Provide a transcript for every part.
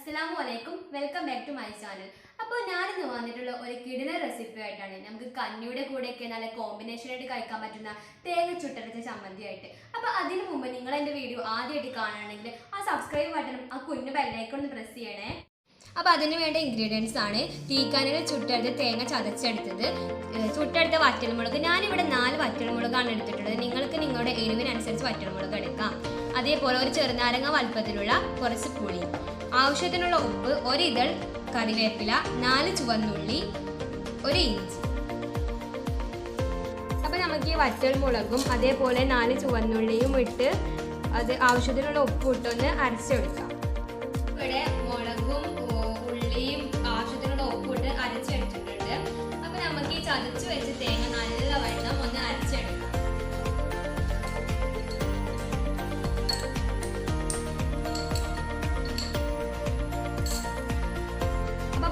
Assalamualaikum, welcome back to my channel. അപ്പോൾ ഞാനിന്ന് വന്നിട്ടുള്ള ഒരു കിടിലൻ റെസിപ്പി ആയിട്ടാണ്. നമുക്ക് കഞ്ഞിയുടെ കൂടെയൊക്കെ നല്ല കോമ്പിനേഷൻ ആയിട്ട് കഴിക്കാൻ പറ്റുന്ന തേങ്ങ ചുട്ടരച്ച ചമ്മന്തി ആയിട്ട്. അപ്പോൾ അതിനു മുമ്പ് നിങ്ങൾ എൻ്റെ വീഡിയോ ആദ്യമായിട്ട് കാണുകയാണെങ്കിൽ ആ സബ്സ്ക്രൈബ് ബട്ടണും ആ കുഞ്ഞു ബെല്ലൈക്കൺ ഒന്ന് പ്രസ് ചെയ്യണേ. അപ്പോൾ അതിന് വേണ്ട ഇൻഗ്രീഡിയൻസ് ആണ് തീക്കാനിൽ ചുട്ടെടുത്ത് തേങ്ങ ചതച്ചെടുത്തത്, ചുട്ടെടുത്ത വറ്റൽമുളക്. ഞാനിവിടെ 4 വറ്റൽമുളകാണ് എടുത്തിട്ടുള്ളത്. നിങ്ങൾക്ക് നിങ്ങളുടെ എരിവിനനുസരിച്ച് വറ്റൽമുളക് എടുക്കാം. അതേപോലെ ഒരു ചെറുനാരങ്ങ വലുപ്പത്തിലുള്ള കുറച്ച് പുളി, ആവശ്യത്തിനുള്ള ഉപ്പ്, ഒരു ഇതൾ കറിവേപ്പില, 4 ചുവന്നുള്ളി, 1 ഇഞ്ചി. അപ്പോൾ നമുക്ക് ഈ വറ്റൽമുളകും അതേപോലെ 4 ചുവന്നുള്ളിയും ഇട്ട് അത് ആവശ്യത്തിനുള്ള ഉപ്പ് ഇട്ടൊന്ന് അരച്ചെടുക്കാം. ഇവിടെ മുളകും ഉള്ളിയും ആവശ്യത്തിനുള്ള ഉപ്പ് ഇട്ട് അരച്ചെടുത്തിട്ടുണ്ട്. അപ്പോൾ നമുക്ക് ഈ ചതച്ച് വെച്ച് തേങ്ങ നല്ലവണ്ണം ഒന്ന് അരച്ചെടുക്കാം.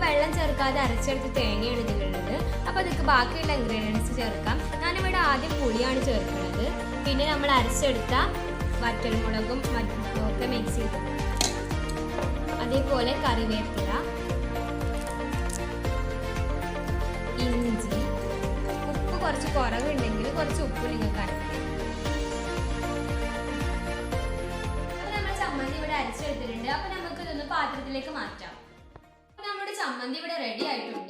വെള്ളം ചേർക്കാതെ അരച്ചെടുത്ത് തേങ്ങയാണ് ഇതിലുള്ളത്. അപ്പോൾ അതിക്ക് ബാക്കിയുള്ള ഇൻഗ്രീഡിയൻസ് ചേർക്കാം. ഞാനിവിടെ ആദ്യം പുളിയാണ് ചേർക്കുന്നത്, പിന്നെ നമ്മൾ അരച്ചെടുത്ത വറ്റൽമുളകും ഒക്കെ മിക്സ് ചെയ്ത്, അതേപോലെ കറിവേപ്പില, ഇഞ്ചി, ഉപ്പ് കുറച്ച് കുറവുണ്ടെങ്കിൽ കുറച്ച് ഉപ്പ് നിങ്ങൾക്ക് അരക്കാം. അപ്പോൾ നമ്മൾ ചമ്മന്തി ഇവിടെ അരച്ചെടുത്തിട്ടുണ്ട്. അപ്പോൾ നമുക്ക് ഇതൊന്ന് പാത്രത്തിലേക്ക് മാറ്റാം. നമ്മുടെ ചമ്മന്തി ഇവിടെ റെഡി ആയിട്ടുണ്ട്.